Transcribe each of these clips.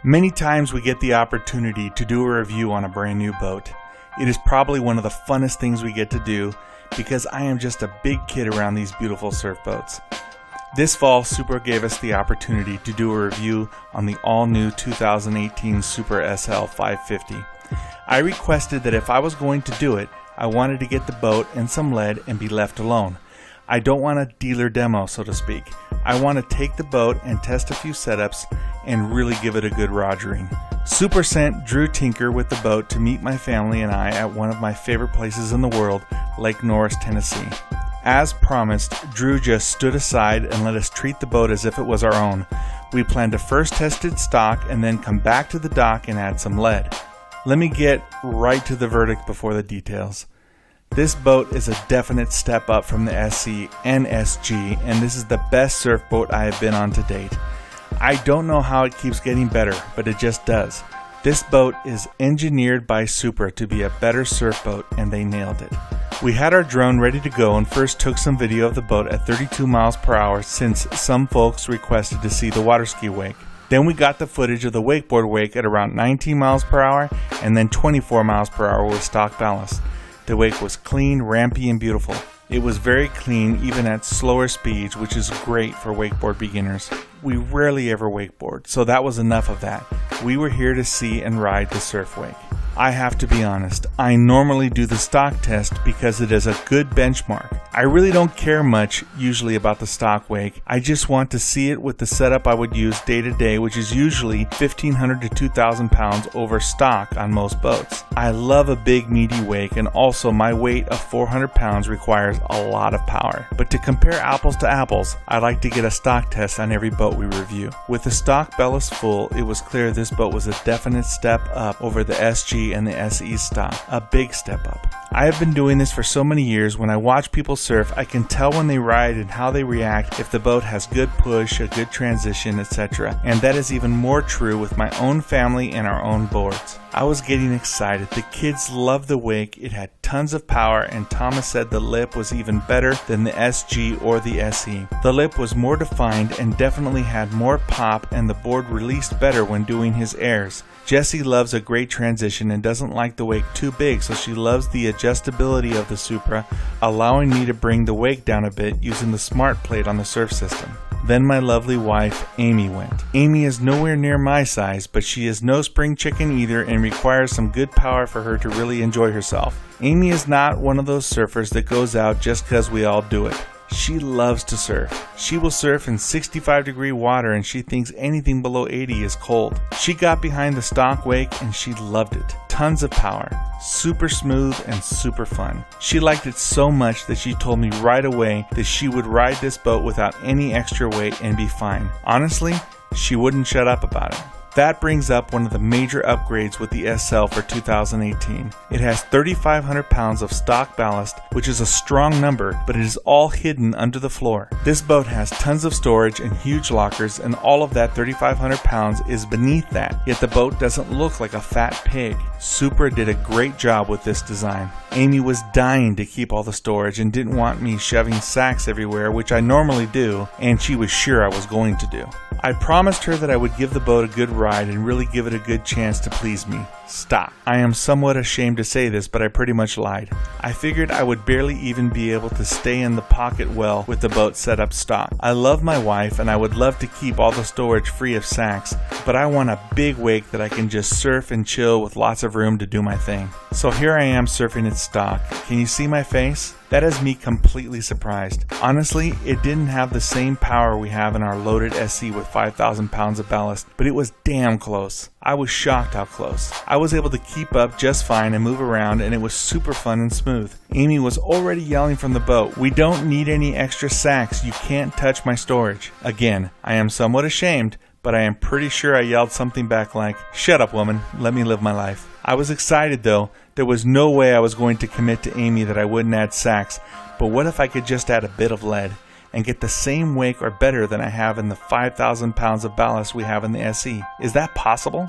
Many times we get the opportunity to do a review on a brand new boat. It is probably one of the funnest things we get to do because I am just a big kid around these beautiful surf boats. This fall, Supra gave us the opportunity to do a review on the all-new 2018 Supra SL 550. I requested that if I was going to do it, I wanted to get the boat and some lead and be left alone. I don't want a dealer demo, so to speak. I want to take the boat and test a few setups and really give it a good rogering. Supra sent Drew Tinker with the boat to meet my family and I at one of my favorite places in the world, Lake Norris, Tennessee. As promised, Drew just stood aside and let us treat the boat as if it was our own. We planned to first test it stock and then come back to the dock and add some lead. Let me get right to the verdict before the details. This boat is a definite step up from the SC and SG, and this is the best surf boat I have been on to date. I don't know how it keeps getting better, but it just does. This boat is engineered by Supra to be a better surf boat, and they nailed it. We had our drone ready to go and first took some video of the boat at 32 miles per hour since some folks requested to see the water ski wake. Then we got the footage of the wakeboard wake at around 19 miles per hour and then 24 miles per hour with stock ballast. The wake was clean, rampy, and beautiful. It was very clean even at slower speeds, which is great for wakeboard beginners. We rarely ever wakeboard, so that was enough of that. We were here to see and ride the surf wake. I have to be honest, I normally do the stock test because it is a good benchmark. I really don't care much usually about the stock wake. I just want to see it with the setup I would use day to day, which is usually 1,500 to 2,000 pounds over stock on most boats. I love a big meaty wake, and also my weight of 400 pounds requires a lot of power. But to compare apples to apples, I like to get a stock test on every boat we review. With the stock ballast full, it was clear this boat was a definite step up over the SG and the SE stock, a big step up. I have been doing this for so many years. When I watch people surf, I can tell when they ride and how they react, if the boat has good push, a good transition, etc. And that is even more true with my own family and our own boards. I was getting excited. The kids loved the wake. It had tons of power, and Thomas said the lip was even better than the SG or the SE. The lip was more defined and definitely had more pop, and the board released better when doing his airs. Jessie loves a great transition and doesn't like the wake too big, so she loves the adjustability of the Supra, allowing me to bring the wake down a bit using the smart plate on the surf system. Then my lovely wife, Amy, went. Amy is nowhere near my size, but she is no spring chicken either and requires some good power for her to really enjoy herself. Amy is not one of those surfers that goes out just because we all do it. She loves to surf. She will surf in 65-degree water, and she thinks anything below 80 is cold. She got behind the stock wake and she loved it. Tons of power, super smooth and super fun. She liked it so much that she told me right away that she would ride this boat without any extra weight and be fine. Honestly, she wouldn't shut up about it. That brings up one of the major upgrades with the SL for 2018. It has 3,500 pounds of stock ballast, which is a strong number, but it is all hidden under the floor. This boat has tons of storage and huge lockers, and all of that 3,500 pounds is beneath that, yet the boat doesn't look like a fat pig. Supra did a great job with this design. Amy was dying to keep all the storage and didn't want me shoving sacks everywhere, which I normally do, and she was sure I was going to do. I promised her that I would give the boat a good ride and really give it a good chance to please me. Stop. I am somewhat ashamed to say this, but I pretty much lied. I figured I would barely even be able to stay in the pocket well with the boat set up stock. I love my wife and I would love to keep all the storage free of sacks, but I want a big wake that I can just surf and chill with lots of room to do my thing. So here I am surfing its stock. Can you see my face? That has me completely surprised. Honestly, it didn't have the same power we have in our loaded SC with 5,000 pounds of ballast, but it was damn close. I was shocked how close. I was able to keep up just fine and move around, and it was super fun and smooth. Amy was already yelling from the boat, "We don't need any extra sacks, you can't touch my storage." Again, I am somewhat ashamed, but I am pretty sure I yelled something back like, "Shut up, woman, let me live my life." I was excited though. There was no way I was going to commit to Amy that I wouldn't add sacks, but what if I could just add a bit of lead and get the same wake or better than I have in the 5,000 pounds of ballast we have in the SE? Is that possible?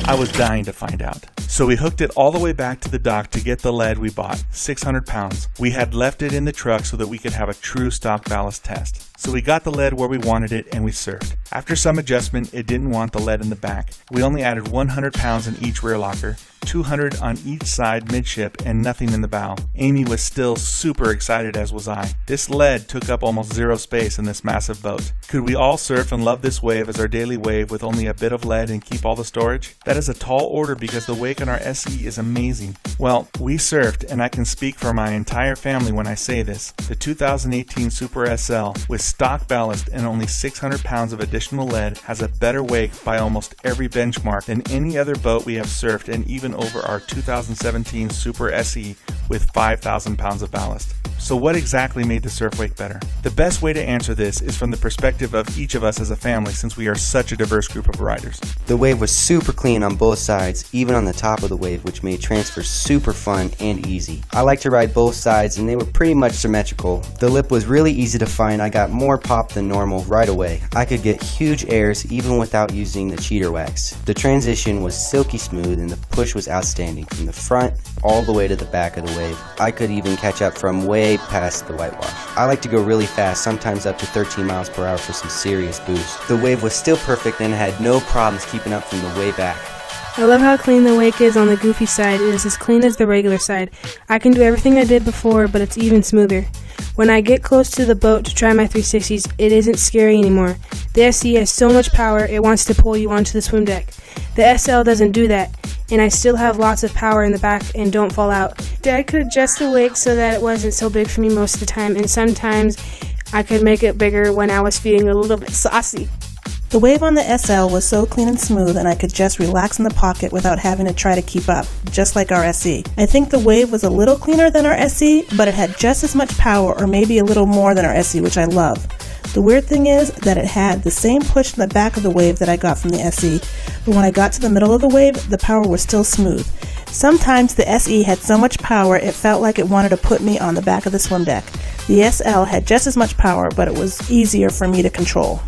I was dying to find out. So we hooked it all the way back to the dock to get the lead we bought, 600 pounds. We had left it in the truck so that we could have a true stock ballast test. So we got the lead where we wanted it and we surfed. After some adjustment, it didn't want the lead in the back. We only added 100 pounds in each rear locker, 200 on each side midship, and nothing in the bow. Amy was still super excited, as was I. This lead took up almost zero space in this massive boat. Could we all surf and love this wave as our daily wave with only a bit of lead and keep all the storage? That is a tall order because the wake on our SE is amazing. Well, we surfed, and I can speak for my entire family when I say this. The 2018 Supra SL with stock ballast and only 600 pounds of additional lead has a better wake by almost every benchmark than any other boat we have surfed, and even over our 2017 Supra SE with 5,000 pounds of ballast. So what exactly made the surf wake better? The best way to answer this is from the perspective of each of us as a family, since we are such a diverse group of riders. The wave was super clean on both sides, even on the top of the wave, which made transfer super fun and easy. I like to ride both sides and they were pretty much symmetrical. The lip was really easy to find. I got more pop than normal right away. I could get huge airs even without using the cheater wax. The transition was silky smooth and the push was outstanding from the front all the way to the back of the wave. I could even catch up from way past the whitewash. I like to go really fast, sometimes up to 13 miles per hour for some serious boost. The wave was still perfect and had no problems keeping up from the way back. I love how clean the wake is on the goofy side. It is as clean as the regular side. I can do everything I did before, but it's even smoother. When I get close to the boat to try my 360s, it isn't scary anymore. The SE has so much power, it wants to pull you onto the swim deck. The SL doesn't do that, and I still have lots of power in the back and don't fall out. Dad could adjust the wake so that it wasn't so big for me most of the time, and sometimes I could make it bigger when I was feeling a little bit saucy. The wave on the SL was so clean and smooth, and I could just relax in the pocket without having to try to keep up, just like our SE. I think the wave was a little cleaner than our SE, but it had just as much power, or maybe a little more than our SE, which I love. The weird thing is that it had the same push in the back of the wave that I got from the SE, but when I got to the middle of the wave, the power was still smooth. Sometimes the SE had so much power it felt like it wanted to put me on the back of the swim deck. The SL had just as much power, but it was easier for me to control.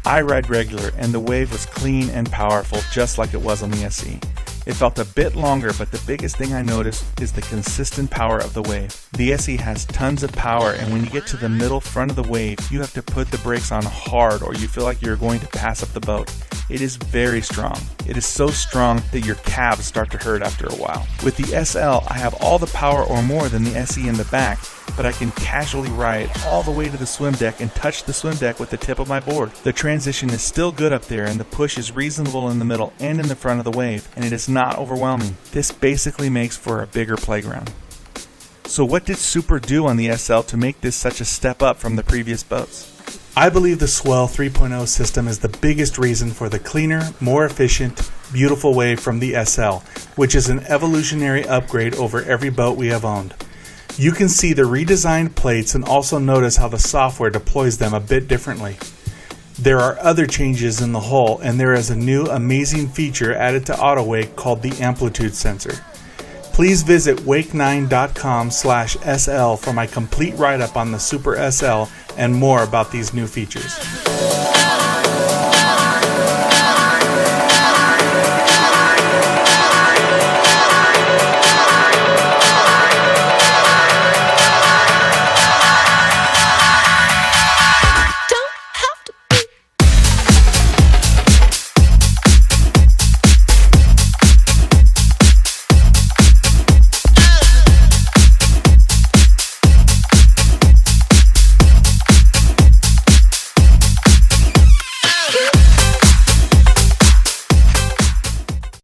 I ride regular, and the wave was clean and powerful just like it was on the SE. It felt a bit longer, but the biggest thing I noticed is the consistent power of the wave. The SE has tons of power, and when you get to the middle front of the wave, you have to put the brakes on hard or you feel like you're going to pass up the boat. It is very strong. It is so strong that your calves start to hurt after a while. With the SL, I have all the power or more than the SE in the back, but I can casually ride all the way to the swim deck and touch the swim deck with the tip of my board. The transition is still good up there, and the push is reasonable in the middle and in the front of the wave, and it is not overwhelming. This basically makes for a bigger playground. So what did Supra do on the SL to make this such a step up from the previous boats? I believe the Swell 3.0 system is the biggest reason for the cleaner, more efficient, beautiful wave from the SL, which is an evolutionary upgrade over every boat we have owned. You can see the redesigned plates and also notice how the software deploys them a bit differently. There are other changes in the hull, and there is a new amazing feature added to AutoWake called the amplitude sensor. Please visit wake9.com/SL for my complete write-up on the Supra SL and more about these new features.